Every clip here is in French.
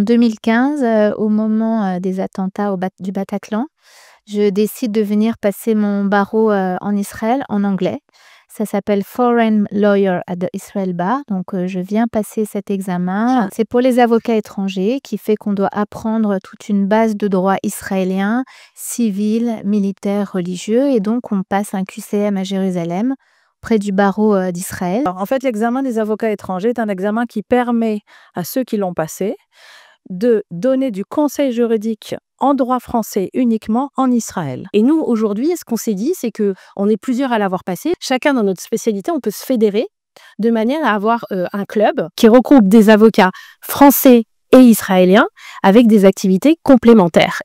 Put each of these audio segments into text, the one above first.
2015, au moment, des attentats du Bataclan, je décide de venir passer mon barreau, en Israël en anglais. Ça s'appelle Foreign Lawyer at the Israel Bar, donc je viens passer cet examen. C'est pour les avocats étrangers qui fait qu'on doit apprendre toute une base de droit israélien, civil, militaire, religieux et donc on passe un QCM à Jérusalem, près du barreau, d'Israël. Alors, en fait, l'examen des avocats étrangers est un examen qui permet à ceux qui l'ont passé de donner du conseil juridique en droit français uniquement en Israël. Et nous, aujourd'hui, ce qu'on s'est dit, c'est qu'on est plusieurs à l'avoir passé. Chacun dans notre spécialité, on peut se fédérer de manière à avoir un club qui regroupe des avocats français et israéliens avec des activités complémentaires.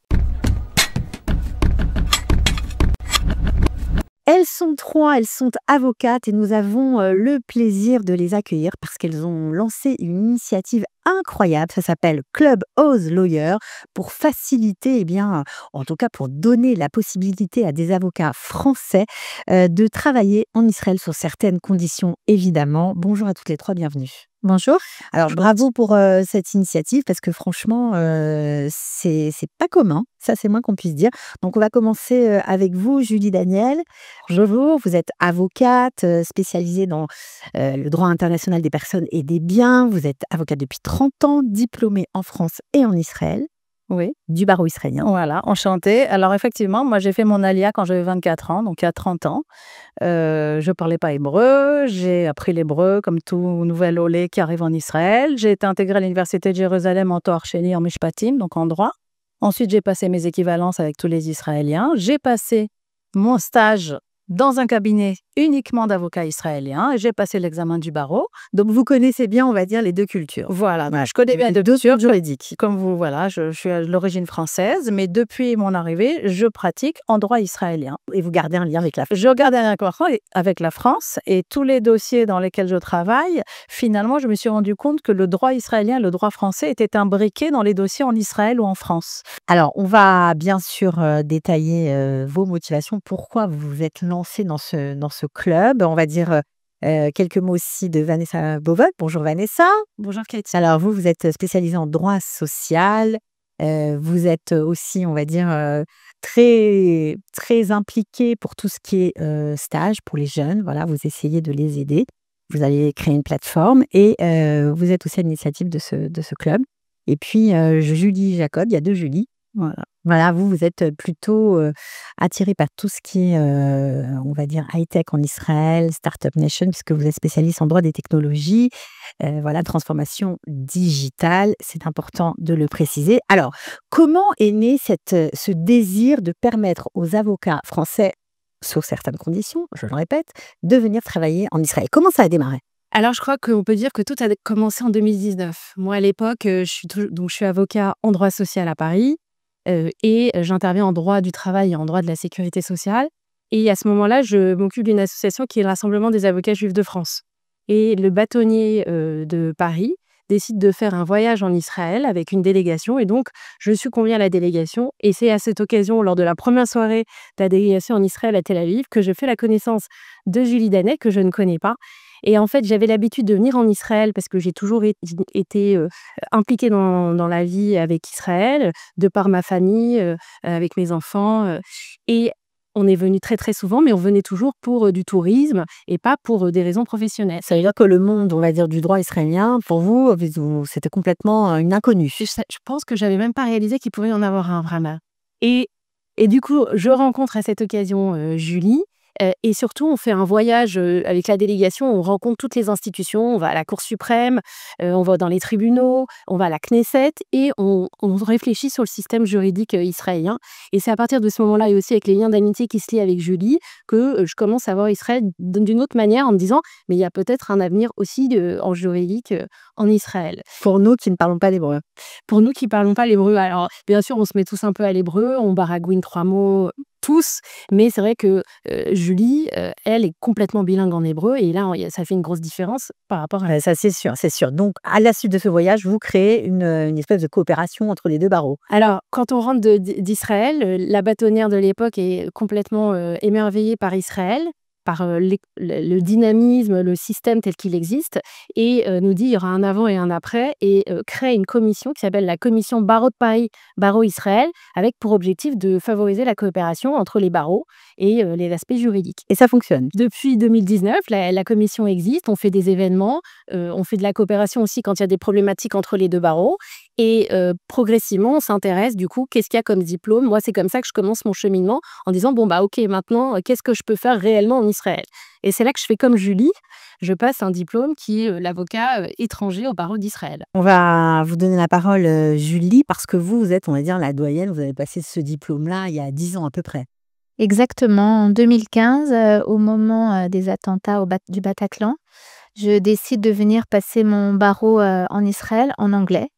Elles sont trois, elles sont avocates et nous avons le plaisir de les accueillir parce qu'elles ont lancé une initiative incroyable. Ça s'appelle Club Oz Lawyer pour faciliter, en tout cas pour donner la possibilité à des avocats français de travailler en Israël sur certaines conditions, évidemment. Bonjour à toutes les trois, bienvenue. Bonjour. Alors, bravo pour cette initiative parce que franchement, c'est pas commun. Ça, c'est moins qu'on puisse dire. Donc, on va commencer avec vous, Julie Daniel. Bonjour, vous êtes avocate spécialisée dans le droit international des personnes et des biens. Vous êtes avocate depuis 30 ans, diplômée en France et en Israël. Oui. Du barreau israélien. Voilà, enchantée. Alors effectivement, moi j'ai fait mon alia quand j'avais 24 ans, donc il y a 30 ans. Je parlais pas hébreu, j'ai appris l'hébreu comme tout nouvel olé qui arrive en Israël. J'ai été intégrée à l'université de Jérusalem en Toar Sheni en Mishpatim, donc en droit. Ensuite, j'ai passé mes équivalences avec tous les Israéliens. J'ai passé mon stage dans un cabinet uniquement d'avocats israéliens et j'ai passé l'examen du barreau. Donc, vous connaissez bien, on va dire, les deux cultures. Voilà, je connais bien les deux cultures juridiques. Comme vous, voilà, je suis à l'origine française, mais depuis mon arrivée, je pratique en droit israélien. Et vous gardez un lien avec la France. Je garde un lien avec la France et tous les dossiers dans lesquels je travaille, finalement, je me suis rendu compte que le droit israélien et le droit français étaient imbriqués dans les dossiers en Israël ou en France. Alors, on va bien sûr détailler vos motivations. Pourquoi vous vous êtes lancé dans ce club? On va dire quelques mots aussi de Vanessa Bovot. Bonjour Vanessa. Bonjour Kate. Alors, vous êtes spécialisée en droit social. Vous êtes aussi, on va dire, très, très impliquée pour tout ce qui est stage pour les jeunes. Voilà, vous essayez de les aider. Vous allez créer une plateforme et vous êtes aussi à l'initiative de ce club. Et puis, Julie Jacob, il y a deux Julie. Voilà, vous êtes plutôt attirée par tout ce qui est, on va dire, high-tech en Israël, Startup Nation, puisque vous êtes spécialiste en droit des technologies, voilà, transformation digitale, c'est important de le préciser. Alors, comment est né ce désir de permettre aux avocats français, sous certaines conditions, je le répète, de venir travailler en Israël? Comment ça a démarré? Alors, je crois qu'on peut dire que tout a commencé en 2019. Moi, à l'époque, je suis avocat en droit social à Paris. Et j'interviens en droit du travail et en droit de la sécurité sociale. Et à ce moment-là, je m'occupe d'une association qui est le Rassemblement des avocats juifs de France. Et le bâtonnier de Paris décide de faire un voyage en Israël avec une délégation. Et donc, je suis conviée à la délégation. Et c'est à cette occasion, lors de la première soirée de la délégation en Israël à Tel Aviv, que je fais la connaissance de Julie Danet, que je ne connais pas. Et en fait, j'avais l'habitude de venir en Israël parce que j'ai toujours été impliquée dans la vie avec Israël, de par ma famille, avec mes enfants. Et on est venu très, très souvent, mais on venait toujours pour du tourisme et pas pour des raisons professionnelles. Ça veut dire que le monde, on va dire, du droit israélien, pour vous, c'était complètement une inconnue. Je pense que j'avais même pas réalisé qu'il pouvait y en avoir un, vraiment. Et du coup, je rencontre à cette occasion Julie. Et surtout, on fait un voyage avec la délégation, on rencontre toutes les institutions, on va à la Cour suprême, on va dans les tribunaux, on va à la Knesset et on réfléchit sur le système juridique israélien. Et c'est à partir de ce moment-là et aussi avec les liens d'amitié qui se lient avec Julie que je commence à voir Israël d'une autre manière en me disant mais il y a peut-être un avenir aussi en juridique en Israël. Pour nous qui ne parlons pas l'hébreu. Pour nous qui ne parlons pas l'hébreu, alors bien sûr on se met tous un peu à l'hébreu, on baragouine 3 mots tous, mais c'est vrai que Julie, elle est complètement bilingue en hébreu et là, ça fait une grosse différence par rapport à... Ça, c'est sûr, c'est sûr. Donc, à la suite de ce voyage, vous créez une espèce de coopération entre les deux barreaux. Alors, quand on rentre d'Israël, la bâtonnière de l'époque est complètement émerveillée par Israël par le dynamisme, le système tel qu'il existe, et nous dit il y aura un avant et un après, et crée une commission qui s'appelle la commission Barreau de Paris, Barreau Israël, avec pour objectif de favoriser la coopération entre les barreaux et les aspects juridiques. Et ça fonctionne. Depuis 2019, la commission existe, on fait des événements, on fait de la coopération aussi quand il y a des problématiques entre les deux barreaux, et progressivement, on s'intéresse du coup, qu'est-ce qu'il y a comme diplôme. Moi, c'est comme ça que je commence mon cheminement, en disant, bon, bah ok, maintenant, qu'est-ce que je peux faire réellement en Israël? Et c'est là que je fais comme Julie, je passe un diplôme qui est l'avocat étranger au barreau d'Israël. On va vous donner la parole, Julie, parce que vous êtes, on va dire, la doyenne. Vous avez passé ce diplôme-là il y a 10 ans à peu près. Exactement, en 2015, au moment des attentats du Bataclan, je décide de venir passer mon barreau en Israël en anglais.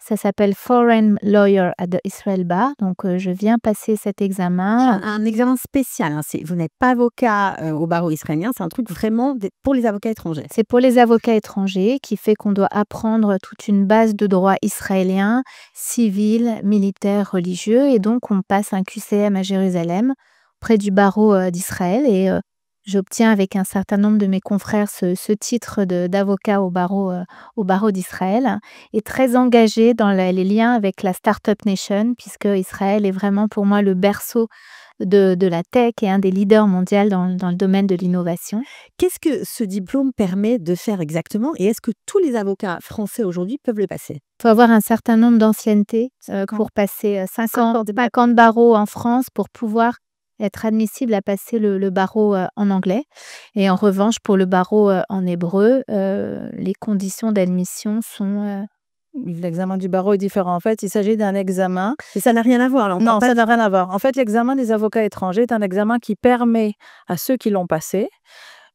Ça s'appelle Foreign Lawyer at the Israel Bar. Donc, je viens passer cet examen. Un examen spécial. Hein. Vous n'êtes pas avocat au barreau israélien. C'est un truc vraiment pour les avocats étrangers. C'est pour les avocats étrangers, qui fait qu'on doit apprendre toute une base de droit israélien, civil, militaire, religieux. Et donc, on passe un QCM à Jérusalem, près du barreau d'Israël. Et j'obtiens avec un certain nombre de mes confrères ce titre d'avocat au barreau d'Israël, et très engagé dans les liens avec la Startup Nation, puisque Israël est vraiment pour moi le berceau de la tech et un des leaders mondiaux dans le domaine de l'innovation. Qu'est-ce que ce diplôme permet de faire exactement, et est-ce que tous les avocats français aujourd'hui peuvent le passer? Il faut avoir un certain nombre d'anciennetés pour passer 50 barreaux en France pour pouvoir être admissible à passer le barreau en anglais. Et en revanche, pour le barreau en hébreu, les conditions d'admission sont... L'examen du barreau est différent. En fait, il s'agit d'un examen. Et ça n'a rien à voir. Non, ça n'a rien à voir. En fait, l'examen des avocats étrangers est un examen qui permet à ceux qui l'ont passé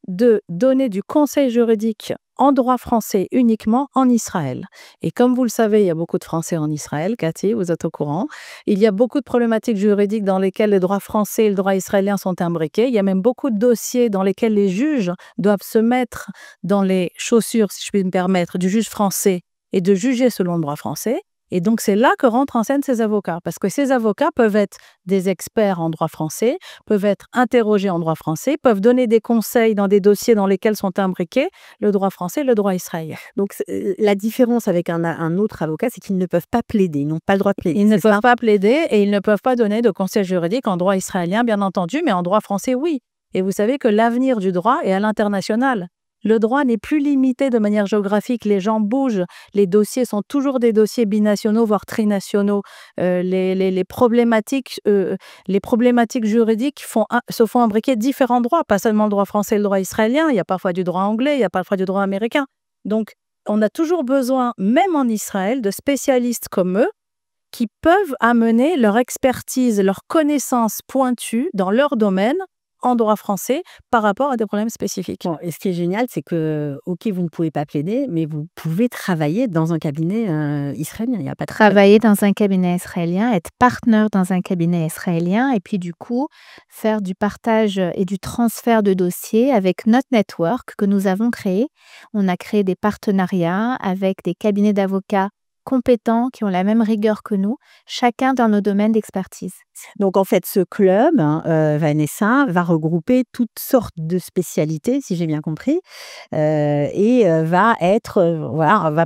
de donner du conseil juridique en droit français uniquement en Israël. Et comme vous le savez, il y a beaucoup de Français en Israël, Cathy, vous êtes au courant. Il y a beaucoup de problématiques juridiques dans lesquelles le droit français et le droit israélien sont imbriqués. Il y a même beaucoup de dossiers dans lesquels les juges doivent se mettre dans les chaussures, si je puis me permettre, du juge français et de juger selon le droit français. Et donc, c'est là que rentrent en scène ces avocats. Parce que ces avocats peuvent être des experts en droit français, peuvent être interrogés en droit français, peuvent donner des conseils dans des dossiers dans lesquels sont imbriqués le droit français et le droit israélien. Donc, la différence avec un autre avocat, c'est qu'ils ne peuvent pas plaider. Ils n'ont pas le droit de plaider. Ils ne peuvent pas plaider et ils ne peuvent pas donner de conseils juridiques en droit israélien, bien entendu, mais en droit français, oui. Et vous savez que l'avenir du droit est à l'international. Le droit n'est plus limité de manière géographique, les gens bougent, les dossiers sont toujours des dossiers binationaux, voire trinationaux. Les problématiques juridiques se font imbriquer différents droits, pas seulement le droit français et le droit israélien, il y a parfois du droit anglais, il y a parfois du droit américain. Donc, on a toujours besoin, même en Israël, de spécialistes comme eux, qui peuvent amener leur expertise, leur connaissance pointue dans leur domaine, en droit français par rapport à des problèmes spécifiques. Bon, et ce qui est génial, c'est que, ok, vous ne pouvez pas plaider, mais vous pouvez travailler dans un cabinet israélien. Il y a pas de travailler dans un cabinet israélien, être partenaire dans un cabinet israélien, et puis du coup, faire du partage et du transfert de dossiers avec notre network que nous avons créé. On a créé des partenariats avec des cabinets d'avocats compétents, qui ont la même rigueur que nous, chacun dans nos domaines d'expertise. Donc, en fait, ce club, Vanessa, va regrouper toutes sortes de spécialités, si j'ai bien compris, et va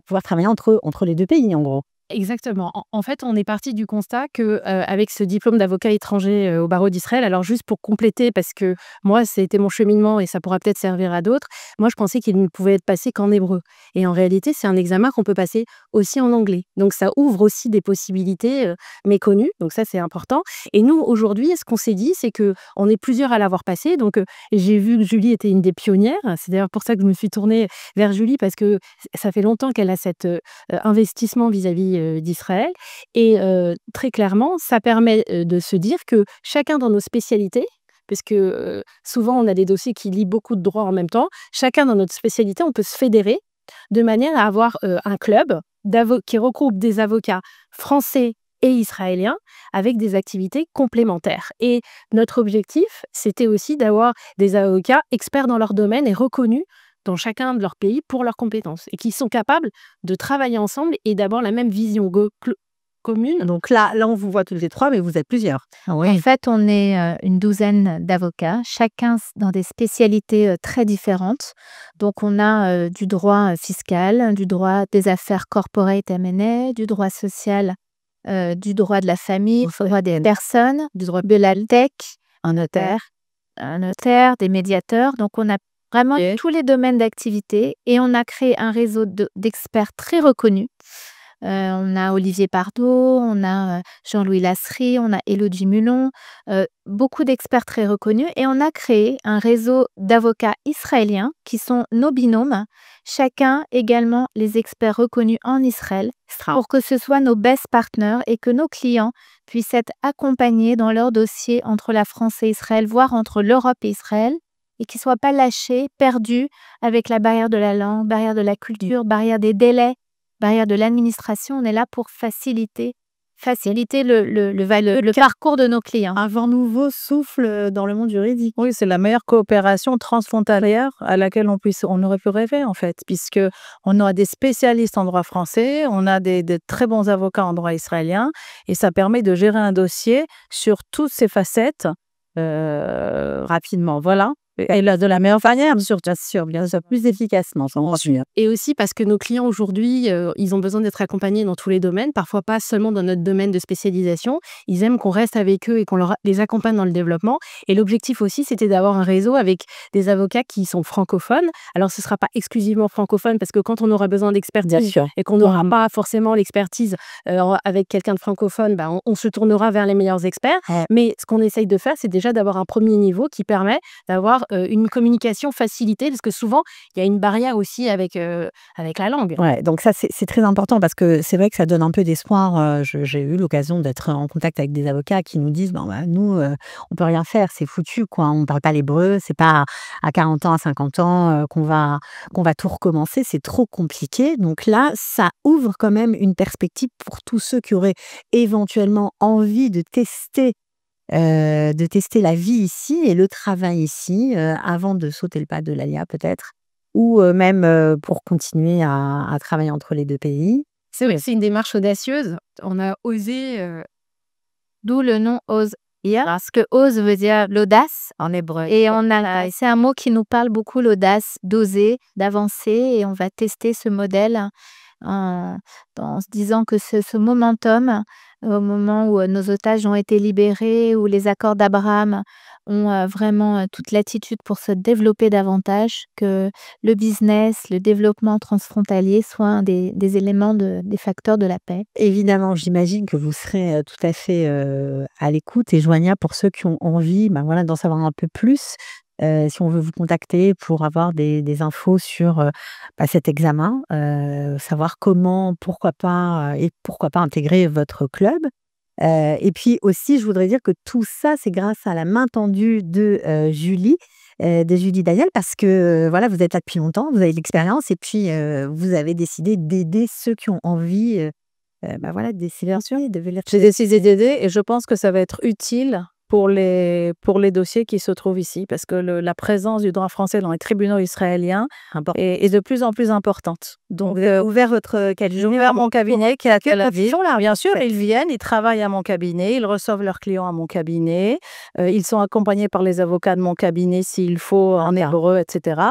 pouvoir travailler entre les deux pays, en gros. Exactement. En fait, on est parti du constat que avec ce diplôme d'avocat étranger au barreau d'Israël, alors juste pour compléter, parce que moi, c'était mon cheminement et ça pourra peut-être servir à d'autres, moi, je pensais qu'il ne pouvait être passé qu'en hébreu. Et en réalité, c'est un examen qu'on peut passer aussi en anglais. Donc, ça ouvre aussi des possibilités méconnues. Donc, ça, c'est important. Et nous, aujourd'hui, ce qu'on s'est dit, c'est qu'on est plusieurs à l'avoir passé. Donc, j'ai vu que Julie était une des pionnières. C'est d'ailleurs pour ça que je me suis tournée vers Julie, parce que ça fait longtemps qu'elle a cet investissement vis-à-vis d'Israël. Et très clairement, ça permet de se dire que chacun dans nos spécialités, puisque souvent on a des dossiers qui lient beaucoup de droits en même temps, chacun dans notre spécialité, on peut se fédérer de manière à avoir un club qui regroupe des avocats français et israéliens avec des activités complémentaires. Et notre objectif, c'était aussi d'avoir des avocats experts dans leur domaine et reconnus dans chacun de leur pays pour leurs compétences et qui sont capables de travailler ensemble et d'avoir la même vision commune. Donc là, on vous voit tous les 3, mais vous êtes plusieurs. En fait, on est une douzaine d'avocats, chacun dans des spécialités très différentes. Donc, on a du droit fiscal, du droit des affaires corporate M&A, du droit social, du droit de la famille, du droit des personnes, du droit de la tech, un notaire, des médiateurs. Donc, on a vraiment tous les domaines d'activité et on a créé un réseau d'experts très reconnus. On a Olivier Pardo, on a Jean-Louis Lasserie, on a Élodie Mulon, beaucoup d'experts très reconnus. Et on a créé un réseau d'avocats israéliens qui sont nos binômes, chacun également les experts reconnus en Israël, pour que ce soit nos best partners et que nos clients puissent être accompagnés dans leur dossier entre la France et Israël, voire entre l'Europe et Israël, et qu'ils ne soient pas lâchés, perdus avec la barrière de la langue, barrière de la culture, barrière des délais, barrière de l'administration. On est là pour faciliter le parcours de nos clients. Un vent nouveau souffle dans le monde juridique. Oui, c'est la meilleure coopération transfrontalière à laquelle on aurait pu rêver, en fait, puisque on a des spécialistes en droit français, on a des très bons avocats en droit israélien, et ça permet de gérer un dossier sur toutes ses facettes rapidement. Voilà. Et là, de la meilleure manière, bien sûr, plus efficacement, j'en suis. Et aussi parce que nos clients aujourd'hui, ils ont besoin d'être accompagnés dans tous les domaines, parfois pas seulement dans notre domaine de spécialisation. Ils aiment qu'on reste avec eux et qu'on les accompagne dans le développement. Et l'objectif aussi, c'était d'avoir un réseau avec des avocats qui sont francophones. Alors, ce ne sera pas exclusivement francophone parce que quand on aura besoin d'expertise et qu'on n'aura pas forcément l'expertise avec quelqu'un de francophone, on se tournera vers les meilleurs experts. Mais ce qu'on essaye de faire, c'est déjà d'avoir un premier niveau qui permet d'avoir une communication facilitée, parce que souvent, il y a une barrière aussi avec la langue. Ouais, donc ça, c'est très important parce que c'est vrai que ça donne un peu d'espoir. J'ai eu l'occasion d'être en contact avec des avocats qui nous disent, nous, on peut rien faire, c'est foutu, quoi. On ne parle pas l'hébreu, c'est pas à 40 ans, à 50 ans qu'on va tout recommencer, c'est trop compliqué. Donc là, ça ouvre quand même une perspective pour tous ceux qui auraient éventuellement envie de tester la vie ici et le travail ici avant de sauter le pas de l'ALIA peut-être, ou même pour continuer à travailler entre les deux pays. C'est vrai, c'est une démarche audacieuse. On a osé, d'où le nom Ose. Parce que Ose veut dire l'audace en hébreu. Et c'est un mot qui nous parle beaucoup, l'audace, d'oser, d'avancer. Et on va tester ce modèle en se disant que ce momentum, au moment où nos otages ont été libérés, où les accords d'Abraham ont vraiment toute l'attitude pour se développer davantage, que le business, le développement transfrontalier soient un des éléments, des facteurs de la paix. Évidemment, j'imagine que vous serez tout à fait à l'écoute et joignable pour ceux qui ont envie d'en savoir un peu plus. Si on veut vous contacter pour avoir des infos sur cet examen, savoir comment, pourquoi pas intégrer votre club. Et puis aussi, je voudrais dire que tout ça, c'est grâce à la main tendue de Julie Daniel, parce que vous êtes là depuis longtemps, vous avez de l'expérience, et puis vous avez décidé d'aider ceux qui ont envie de venir. J'ai décidé d'aider et je pense que ça va être utile pour les dossiers qui se trouvent ici, parce que la présence du droit français dans les tribunaux israéliens est de plus en plus importante. Donc, ouvert j'ai ouvert mon cabinet qui est à Tel Aviv. Bien sûr, ils viennent, ils travaillent à mon cabinet, ils reçoivent leurs clients à mon cabinet, ils sont accompagnés par les avocats de mon cabinet s'il faut, en hébreu, etc.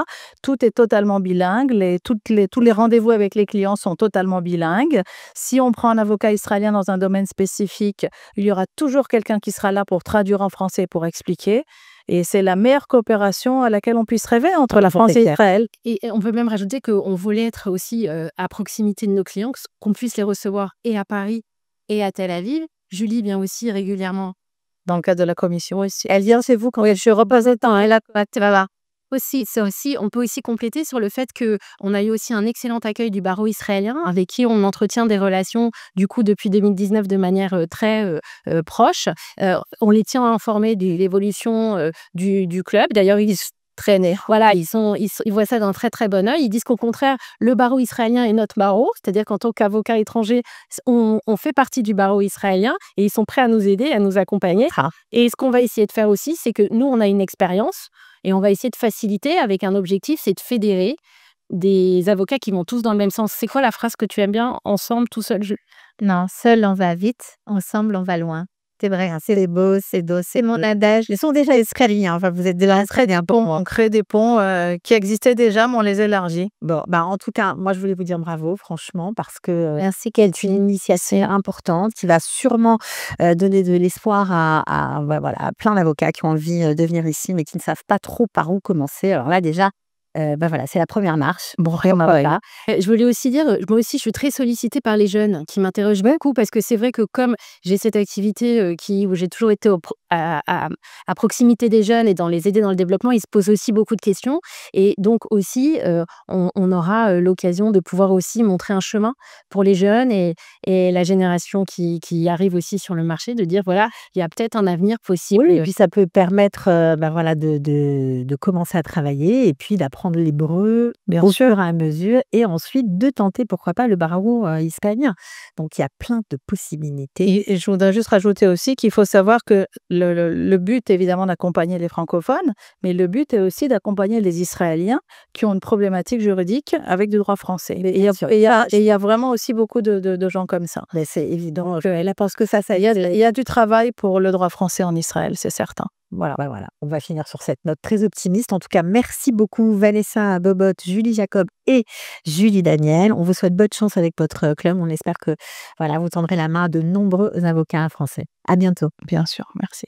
Tout est totalement bilingue, tous les rendez-vous avec les clients sont totalement bilingues. Si on prend un avocat israélien dans un domaine spécifique, il y aura toujours quelqu'un qui sera là pour traduire en français, pour expliquer. Et c'est la meilleure coopération à laquelle on puisse rêver entre la France et Israël. Et on peut même rajouter qu'on voulait être aussi à proximité de nos clients, qu'on puisse les recevoir et à Paris et à Tel Aviv. Julie vient aussi régulièrement. Dans le cadre de la commission aussi. Elle vient chez vous quand je suis représentant. Elle a on peut aussi compléter sur le fait qu'on a eu aussi un excellent accueil du barreau israélien, avec qui on entretient des relations du coup depuis 2019 de manière très proche. On les tient informés de l'évolution du club. D'ailleurs, ils traîner. Voilà, ils voient ça d'un très très bon œil. Ils disent qu'au contraire, le barreau israélien est notre barreau, c'est-à-dire qu'en tant qu'avocat étranger, on fait partie du barreau israélien et ils sont prêts à nous aider, à nous accompagner. Et ce qu'on va essayer de faire aussi, c'est que nous, on a une expérience et on va essayer de faciliter avec un objectif, c'est de fédérer des avocats qui vont tous dans le même sens. C'est quoi la phrase que tu aimes bien? Ensemble, tout seul, Non, seul on va vite, ensemble on va loin. C'est vrai, hein, c'est beau, c'est mon adage. Ils sont déjà israéliens, enfin vous êtes déjà israéliens pour moi. On crée des ponts qui existaient déjà, mais on les élargit. Bon, en tout cas, moi je voulais vous dire bravo, franchement, parce que Merci c'est Cathy. une initiation importante qui va sûrement donner de l'espoir à voilà, plein d'avocats qui ont envie de venir ici, mais qui ne savent pas trop par où commencer. Alors là, déjà, voilà, c'est la première marche. Bon, rien Pourquoi pas. Je voulais aussi dire, moi aussi, je suis très sollicitée par les jeunes qui m'interrogent beaucoup parce que c'est vrai que comme j'ai cette activité où j'ai toujours été à proximité des jeunes et dans les aider dans le développement, ils se posent aussi beaucoup de questions. Et donc aussi, on aura l'occasion de pouvoir aussi montrer un chemin pour les jeunes et la génération qui arrive aussi sur le marché, de dire, voilà, il y a peut-être un avenir possible. Oui, et puis ça peut permettre voilà, de commencer à travailler et puis d'apprendre l'hébreu Bien au sûr. fur et à mesure et ensuite de tenter, pourquoi pas, le barreau hispanien. Donc il y a plein de possibilités. Et je voudrais juste rajouter aussi qu'il faut savoir que le but, évidemment, d'accompagner les francophones, mais le but est aussi d'accompagner les Israéliens qui ont une problématique juridique avec du droit français. Et il y a, Bien sûr. et il y a vraiment aussi beaucoup de gens comme ça. Mais c'est évident. Là, parce que ça Il y a du travail pour le droit français en Israël, c'est certain. Voilà, on va finir sur cette note très optimiste. En tout cas, merci beaucoup Vanessa Bobot, Julie Jacob et Julie Daniel. On vous souhaite bonne chance avec votre club. On espère que voilà, vous tendrez la main à de nombreux avocats français. À bientôt. Bien sûr, merci.